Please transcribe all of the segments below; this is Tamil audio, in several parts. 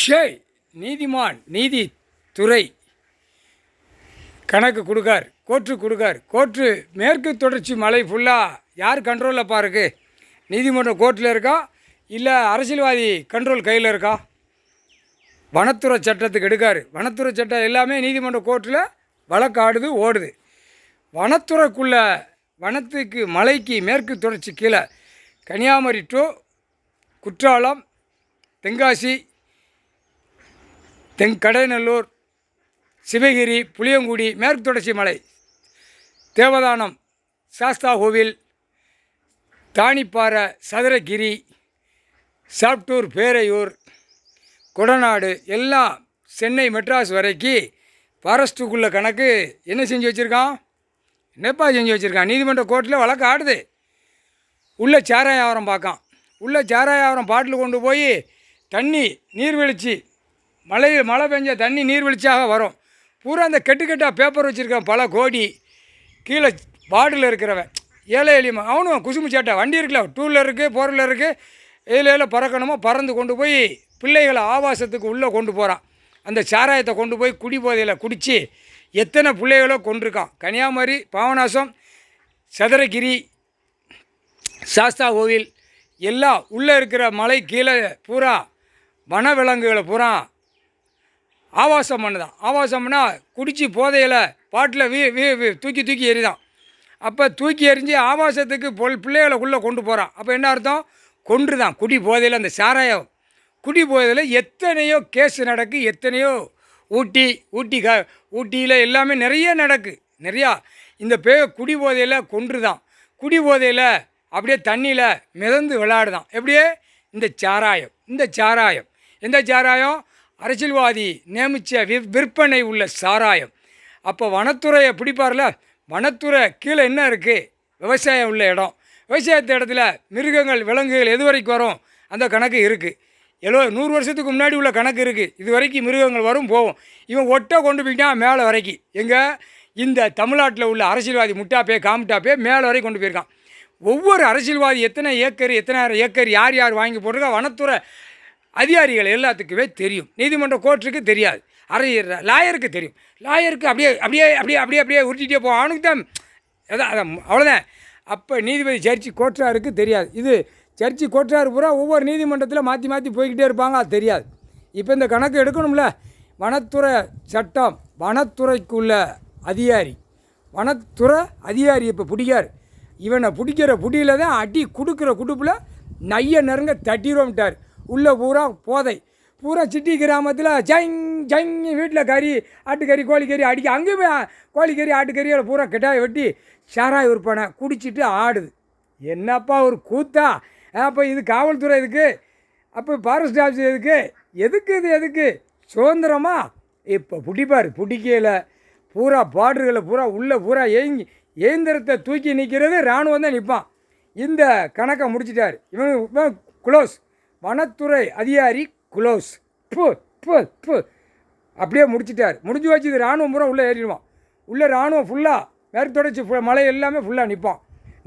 ஷேய் நீதிமான் நீதித்துறை கணக்கு கொடுக்கார், கோர்ட்டு கொடுக்கார். கோர்ட்டு மேற்கு தொடர்ச்சி மலை ஃபுல்லாக யார் கண்ட்ரோலில் பாருக்கு? நீதிமன்றம் கோர்ட்டில் இருக்கா இல்லை அரசியல்வாதி கண்ட்ரோல் கையில் இருக்கா? வனத்துறை சட்டத்துக்கு எடுக்கார். வனத்துறை சட்டம் எல்லாமே நீதிமன்ற கோர்ட்டில் வழக்கு ஆடுது, ஓடுது. வனத்துறைக்குள்ளே வனத்துக்கு மலைக்கு மேற்கு தொடர்ச்சி கீழே கன்னியாகுமரி டு குற்றாலம், தென்காசி, கடைநல்லூர், சிவகிரி, புளியங்குடி, மேற்கு தொடர்ச்சி மலை, தேவதானம், சாஸ்தா கோவில், தானிப்பாறை, சதுரகிரி, சாப்டூர், பேரையூர், கொடநாடு எல்லாம் சென்னை மெட்ராஸ் வரைக்கும் ஃபாரஸ்ட்டுக்குள்ளே கணக்கு என்ன செஞ்சு வச்சுருக்கான்? என்னப்பா செஞ்சு வச்சுருக்கான்? நீதிமன்ற கோர்ட்டில் வழக்கு ஆடுது. உள்ளே சாராயாவரம் பார்க்கான். உள்ளே சாராயாவரம் பாட்டில் கொண்டு போய் தண்ணி நீர்வீழ்ச்சி மழை பெஞ்ச தண்ணி நீர்வீழ்ச்சியாக வரும். பூரா அந்த கெட்டாக பேப்பர் வச்சுருக்கான், பல கோடி. கீழே வார்டில் இருக்கிறவன் ஏழை எளிமை, அவனும் குசுமு சேட்டை. வண்டி இருக்குல்ல, 2 வீலர் இருக்குது, 4 வீலர் இருக்குது. இதில் பறக்கணுமோ பறந்து கொண்டு போய் பிள்ளைகளை ஆபாசத்துக்கு உள்ளே கொண்டு போகிறான். அந்த சாராயத்தை கொண்டு போய் குடி போதையில் குடித்து எத்தனை பிள்ளைகளோ கொண்டிருக்கான். கன்னியாகுமரி, பாபநாசம், சதுரகிரி, சாஸ்தா கோவில் எல்லாம் உள்ளே இருக்கிற மலை கீழே பூரா வனவிலங்குகளை பூரா ஆபாசம் பண்ணுதான். ஆபாசம் பண்ணால் குடித்து போதையில் பாட்டில் தூக்கி எறிதான். அப்போ தூக்கி எறிஞ்சு ஆபாசத்துக்கு பிள்ளைகளை உள்ளே கொண்டு போகிறான். அப்போ என்ன அர்த்தம்? கொன்றுதான். குடி போதையில் அந்த சாராயம் குடி போதையில் எத்தனையோ கேஸ் நடக்கு. எத்தனையோ ஊட்டியில் எல்லாமே நிறைய நடக்கு. நிறையா இந்த குடி போதையில் கொன்றுதான். குடி போதையில் அப்படியே தண்ணியில் மிதந்து விளையாடுதான். எப்படியே இந்த சாராயம் எந்த சாராயம்? அரசியல்வாதி நியமித்த விற்பனை உள்ள சாராயம். அப்போ வனத்துறையை பிடிப்பார்ல, வனத்துறை கீழே என்ன இருக்குது? விவசாயம் உள்ள இடம். விவசாயத்து இடத்துல மிருகங்கள், விலங்குகள் எது வரைக்கும் வரும்? அந்த கணக்கு இருக்குது. 100 வருஷத்துக்கு முன்னாடி உள்ள கணக்கு இருக்குது. இது வரைக்கும் மிருகங்கள் வரும், போகும். இவன் ஒட்டை கொண்டு போயிட்டான் மேலே வரைக்கும். எங்கே? இந்த தமிழ்நாட்டில் உள்ள அரசியல்வாதி முட்டாப்பே காமுட்டாப்பே மேலே வரைக்கும் கொண்டு போயிருக்கான். ஒவ்வொரு அரசியல்வாதி எத்தனை ஏக்கர் யார் வாங்கி போட்டிருக்கா வனத்துறை அதிகாரிகள் எல்லாத்துக்குமே தெரியும். நீதிமன்ற கோர்ட்டுக்கு தெரியாது, லாயருக்கு தெரியும். லாயருக்கு அப்படியே உருட்டிகிட்டே போவோம். அவனுக்கு தான் அவ்வளோதான். அப்போ நீதிபதி ஜட்ஜி கோர்ட்டாருக்கு தெரியாது. இது ஜட்ஜி கோர்ட்டாரு பூரா ஒவ்வொரு நீதிமன்றத்தில் மாற்றி போய்கிட்டே இருப்பாங்க, அது தெரியாது. இப்போ இந்த கணக்கு எடுக்கணும்ல. வனத்துறை சட்டம், வனத்துறைக்குள்ள அதிகாரி, வனத்துறை அதிகாரி இப்போ பிடிக்கார். இவனை பிடிக்கிற புடியில் தான் அடி கொடுக்குற குடுப்பில் நைய நெருங்க தட்டிடுவோம்ட்டார். உள்ளே பூரா போதை. பூரா சிட்டி கிராமத்தில் ஜங் வீட்டில் ஆட்டுக்கறி, கோழிக்கறி அடிக்க. அங்கேயுமே கோழிக்கறி, ஆட்டுக்கறியில் பூரா கெட்டாய வெட்டி சாராய விற்பனை குடிச்சிட்டு ஆடுது. என்னப்பா ஒரு கூத்தா! அப்போ இது காவல்துறை எதுக்கு? அப்போ ஃபாரஸ்ட் ஆஃபீஸ் எதுக்கு? எதுக்கு சுதந்திரமா? இப்போ பிடிக்கல. பூரா பார்டர்களை பூரா உள்ளே பூரா இயந்திரத்தை தூக்கி நிற்கிறது இராணுவம் தான் நிற்பான். இந்த கணக்கை முடிச்சிட்டார். இவன் குளோஸ். வனத்துறை அதிகாரி குளோஸ். அப்படியே முடிச்சிட்டார். முடிஞ்சு வச்சு இது இராணுவம் பூரா உள்ளே ஏறிடுவான். உள்ளே இராணுவம் ஃபுல்லாக மேற்கு தொடர்ச்சி மலை எல்லாமே ஃபுல்லாக நிற்பான்.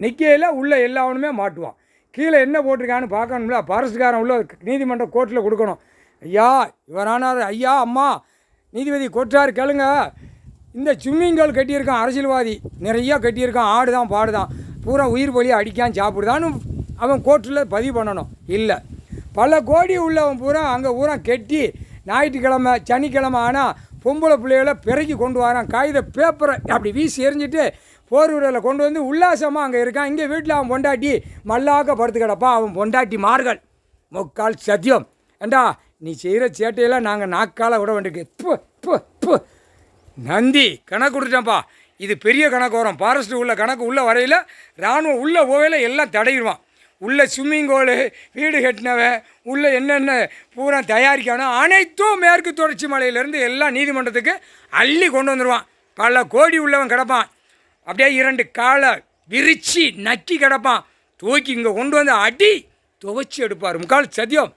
நிற்கையில் உள்ளே எல்லாவனுமே மாட்டுவான். கீழே என்ன போட்டிருக்கான்னு பார்க்கணும்ல. ஃபாரஸ்ட்காரன் உள்ள நீதிமன்ற கோர்ட்டில் கொடுக்கணும். ஐயா இவரானார், ஐயா அம்மா நீதிபதி கோர்ட்டார் கேளுங்க. இந்த ஸ்விம்மிங்கல் கட்டியிருக்கான் அரசியல்வாதி, நிறையா கட்டியிருக்கான். ஆடுதான் பாடுதான், பூரா உயிர் பலியை அடிக்கான் சாப்பிடுதான்னு அவன் கோர்ட்டில் பதிவு பண்ணணும். இல்லை, பல கோடி உள்ளவன் பூரா அங்கே பூரா கெட்டி ஞாயிற்றுக்கிழமை சனிக்கிழமை ஆனால் பொம்பளை பிள்ளைகளை பிறக்கி கொண்டு வரான். காகித பேப்பரை அப்படி வீசி எறிஞ்சிட்டு போர்வீரரில் கொண்டு வந்து உல்லாசமாக அங்கே இருக்கான். இங்கே வீட்டில் அவன் பொண்டாட்டி மல்லாக்க படுத்து கிடப்பான். அவன் பொண்டாட்டி மார்கள் முக்கால் சத்தியம். ஏண்டா நீ செய்கிற சேட்டையெல்லாம் நாங்கள் நாக்கால் விட வேண்டியிருக்கு. நந்தி கணக்கு கொடுத்துட்டேன்ப்பா. இது பெரிய கணக்கு வரும். ஃபாரஸ்ட்டு உள்ள கணக்கு உள்ள வரையில் இராணுவம் உள்ளே போகையில் எல்லாம் தடையிடுவான். உள்ள ஸ்விம்மிங் கோலு, வீடு கட்டினவன், உள்ளே என்னென்ன பூரா தயாரிக்கணும் அனைத்தும் மேற்கு தொடர்ச்சி மலையிலேருந்து எல்லாம் நீதிமன்றத்துக்கு அள்ளி கொண்டு வந்துடுவான். பல கோடி உள்ளவன் கிடப்பான். அப்படியே 2 காலை விரித்து நக்கி கிடப்பான். தூக்கி இங்கே கொண்டு வந்து அடி துவைச்சி எடுப்பார். முக்கால் சத்தியம்.